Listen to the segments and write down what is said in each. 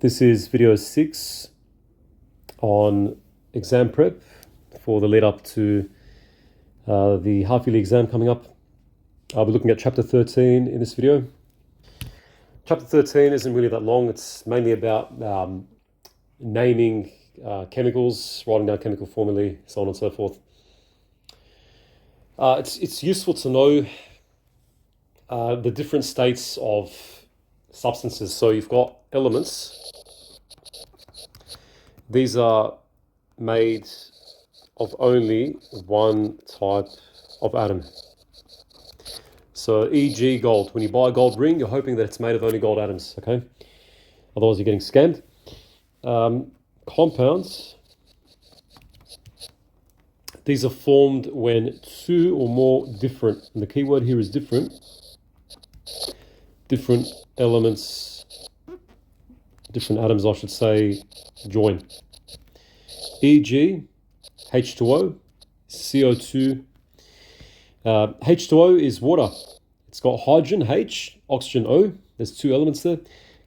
This is video 6 on exam prep for the lead up to the half-yearly exam coming up. I'll be looking at chapter 13 in this video. Chapter 13 isn't really that long. It's mainly about naming chemicals, writing down chemical formulae, so on and so forth. It's useful to know the different states of substances. So you've got elements. These are made of only one type of atom. So e.g. gold. When you buy a gold ring, you're hoping that it's made of only gold atoms, okay? Otherwise you're getting scammed. Compounds. These are formed when two or more different, and the key word here is different elements, different atoms I should say, join. E.g. H2O, CO2. H2O is water. It's got hydrogen, H, oxygen, O. There's two elements there.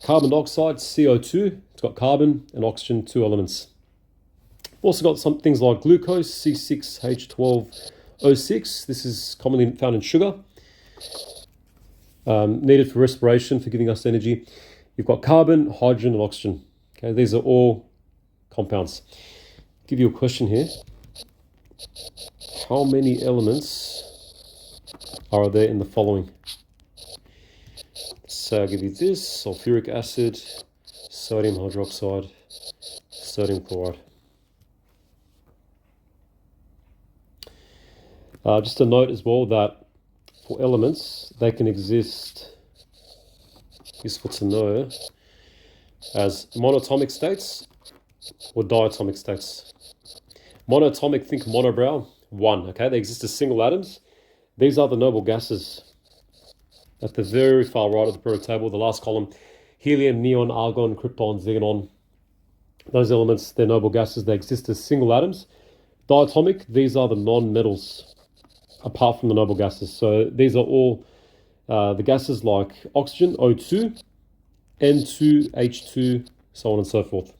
Carbon dioxide, CO2. It's got carbon and oxygen, two elements. We've also got some things like glucose, C6H12O6. This is commonly found in sugar. Needed for respiration, for giving us energy. You've got carbon, hydrogen, and oxygen. Okay, these are all compounds. I'll give you a question here. How many elements are there in the following? So I'll give you this: sulfuric acid, sodium hydroxide, sodium chloride. Just a note as well that for elements, they can exist, useful to know, as monatomic states or diatomic states. Monatomic, think monobrow, one, okay? They exist as single atoms. These are the noble gases. At the very far right of the periodic table, the last column, helium, neon, argon, krypton, xenon. Those elements, they're noble gases. They exist as single atoms. Diatomic, these are the non-metals, apart from the noble gases. So these are all the gases like oxygen, O2, N2, H2, so on and so forth.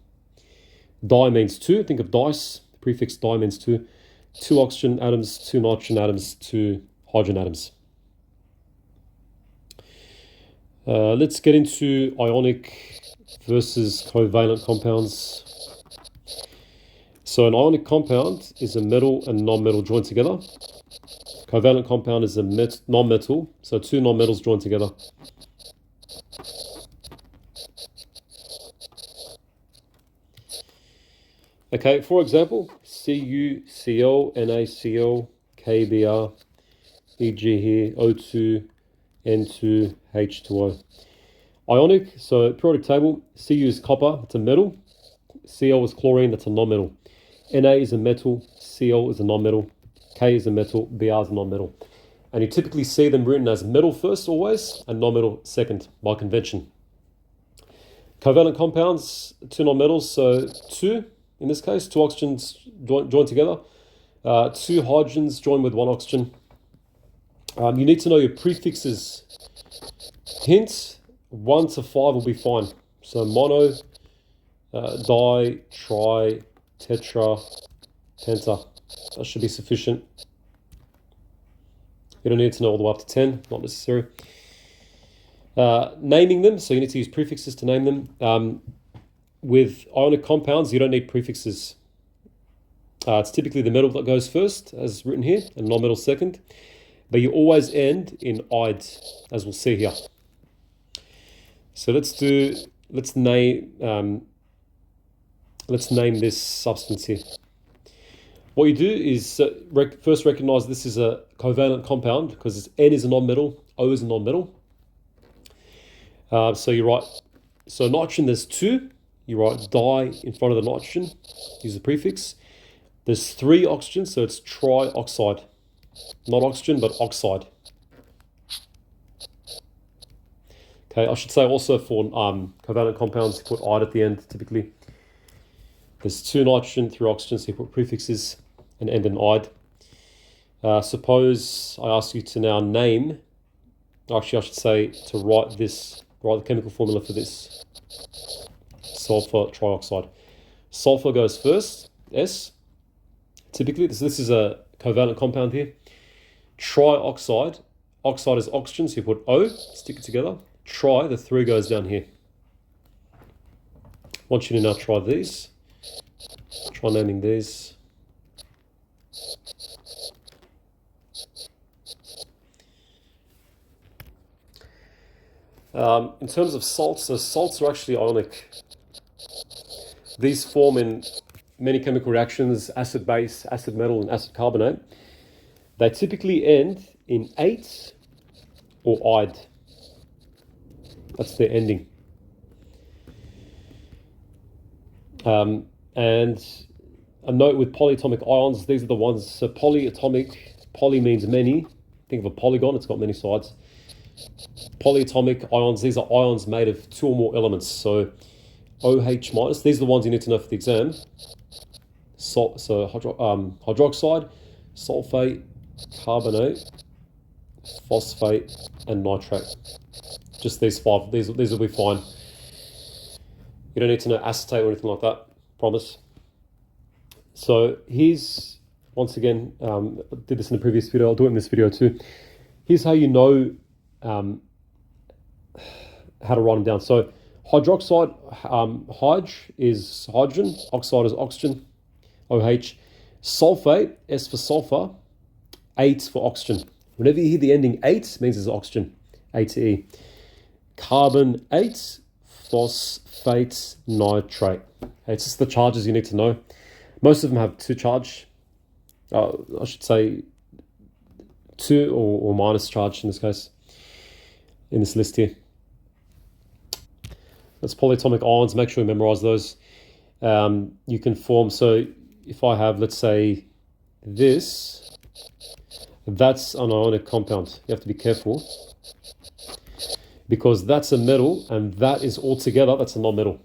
Di means two. Think of dice. The prefix di means two. Two oxygen atoms, two nitrogen atoms, two hydrogen atoms. Let's get into ionic versus covalent compounds. So an ionic compound is a metal and non-metal joined together. Covalent compound is a non-metal, so two non-metals joined together. Okay, for example, CuCl, NaCl, KBr, e.g. here, O2, N2, H2O. Ionic, so periodic table, Cu is copper, it's a metal. Cl is chlorine, that's a non-metal. Na is a metal, Cl is a non-metal. K is a metal, Br is a non-metal. And you typically see them written as metal first always, and non-metal second by convention. Covalent compounds, two non-metals, so two, in this case, two oxygens joined together. Two hydrogens joined with one oxygen. You need to know your prefixes. Hint, 1 to 5 will be fine. So mono, di, tri, tetra, penta. That should be sufficient. You don't need to know all the way up to 10, not necessary. Naming them, so you need to use prefixes to name them. With ionic compounds, you don't need prefixes. It's typically the metal that goes first, as written here, and non-metal second. But you always end in "ide," as we'll see here. So let's name this substance here. What you do is first recognize this is a covalent compound because N is a non-metal, O is a non-metal. So you write, so nitrogen, there's two. You write di in front of the nitrogen, use the prefix. There's three oxygens, so it's trioxide. Not oxygen, but oxide. Okay, I should say also for covalent compounds, you put "ide" at the end, typically. There's two nitrogen, three oxygen, so you put prefixes and end in "ide." Suppose I ask you to now name, actually I should say to write the chemical formula for this. sulfur trioxide. Sulfur goes first, S. Typically, this is a covalent compound here. Trioxide, oxide is oxygen, so you put O, stick it together. Tri, the 3 goes down here. I want you to now try these. Try naming these. In terms of salts, so salts are actually ionic. These form in many chemical reactions, acid base, acid metal, and acid carbonate. They typically end in ate or ide. That's their ending. And a note with polyatomic ions, these are the ones, so polyatomic, poly means many. Think of a polygon, it's got many sides. Polyatomic ions, these are ions made of 2 or more elements. So OH minus, these are the ones you need to know for the exam. Hydroxide, sulfate, carbonate, phosphate, and nitrate. Just these 5, these will be fine. You don't need to know acetate or anything like that, promise. So here's, once again, I did this in the previous video, I'll do it in this video too. Here's how you know how to write them down. So hydroxide, Hydr is hydrogen, oxide is oxygen, OH. Sulfate, S for sulfur, 8 for oxygen. Whenever you hear the ending 8, means it's oxygen, A to E. Carbon 8, phosphate, nitrate. It's just the charges you need to know. Most of them have 2 charge. I should say 2 or minus charge in this case, in this list here. That's polyatomic ions. Make sure you memorize those. You can form, so if I have, let's say, this, that's an ionic compound. You have to be careful because that's a metal and that is all together, that's a non-metal.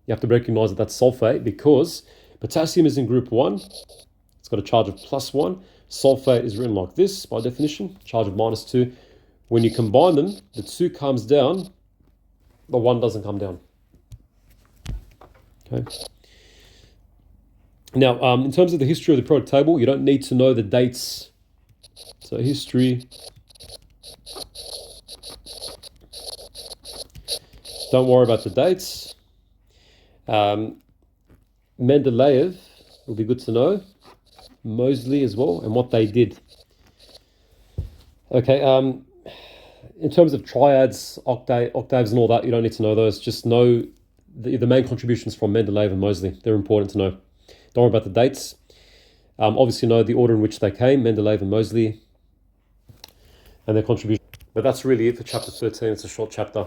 You have to recognize that that's sulfate because potassium is in group 1. It's got a charge of +1. Sulfate is written like this by definition, charge of -2. When you combine them, the 2 comes down, the 1 doesn't come down. Okay. Now, in terms of the history of the periodic table, you don't need to know the dates. So history. Don't worry about the dates. Mendeleev will be good to know. Moseley as well, and what they did. Okay, in terms of triads, octaves and all that, you don't need to know those. Just know the main contributions from Mendeleev and Moseley. They're important to know. Don't worry about the dates. Obviously know the order in which they came, Mendeleev and Moseley, and their contribution. But that's really it for chapter 13. It's a short chapter.